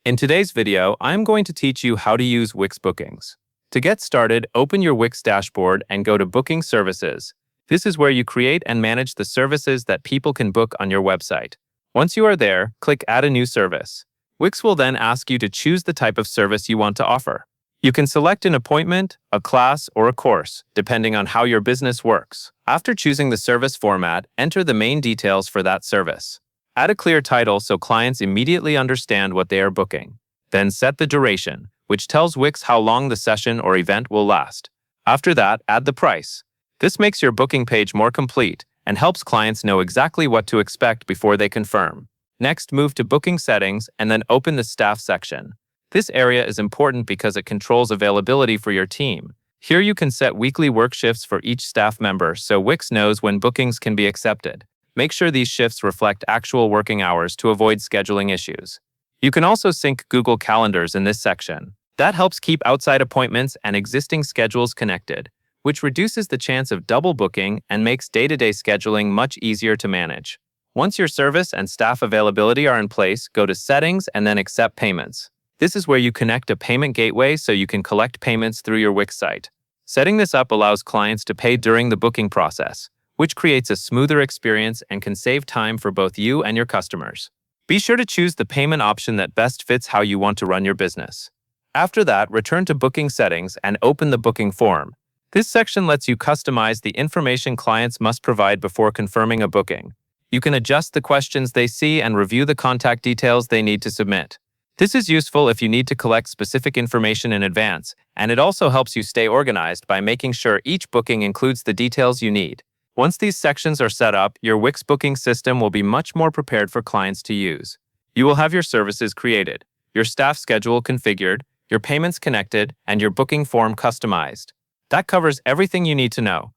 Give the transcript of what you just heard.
In today's video, I'm going to teach you how to use Wix Bookings. To get started, open your Wix dashboard and go to Booking Services. This is where you create and manage the services that people can book on your website. Once you are there, click Add a new service. Wix will then ask you to choose the type of service you want to offer. You can select an appointment, a class, or a course, depending on how your business works. After choosing the service format, enter the main details for that service. Add a clear title so clients immediately understand what they are booking. Then set the duration, which tells Wix how long the session or event will last. After that, add the price. This makes your booking page more complete and helps clients know exactly what to expect before they confirm. Next, move to Booking Settings and then open the Staff section. This area is important because it controls availability for your team. Here you can set weekly work shifts for each staff member so Wix knows when bookings can be accepted. Make sure these shifts reflect actual working hours to avoid scheduling issues. You can also sync Google Calendars in this section. That helps keep outside appointments and existing schedules connected, which reduces the chance of double booking and makes day-to-day scheduling much easier to manage. Once your service and staff availability are in place, go to Settings and then Accept Payments. This is where you connect a payment gateway so you can collect payments through your Wix site. Setting this up allows clients to pay during the booking process, which creates a smoother experience and can save time for both you and your customers. Be sure to choose the payment option that best fits how you want to run your business. After that, return to Booking Settings and open the booking form. This section lets you customize the information clients must provide before confirming a booking. You can adjust the questions they see and review the contact details they need to submit. This is useful if you need to collect specific information in advance, and it also helps you stay organized by making sure each booking includes the details you need. Once these sections are set up, your Wix booking system will be much more prepared for clients to use. You will have your services created, your staff schedule configured, your payments connected, and your booking form customized. That covers everything you need to know.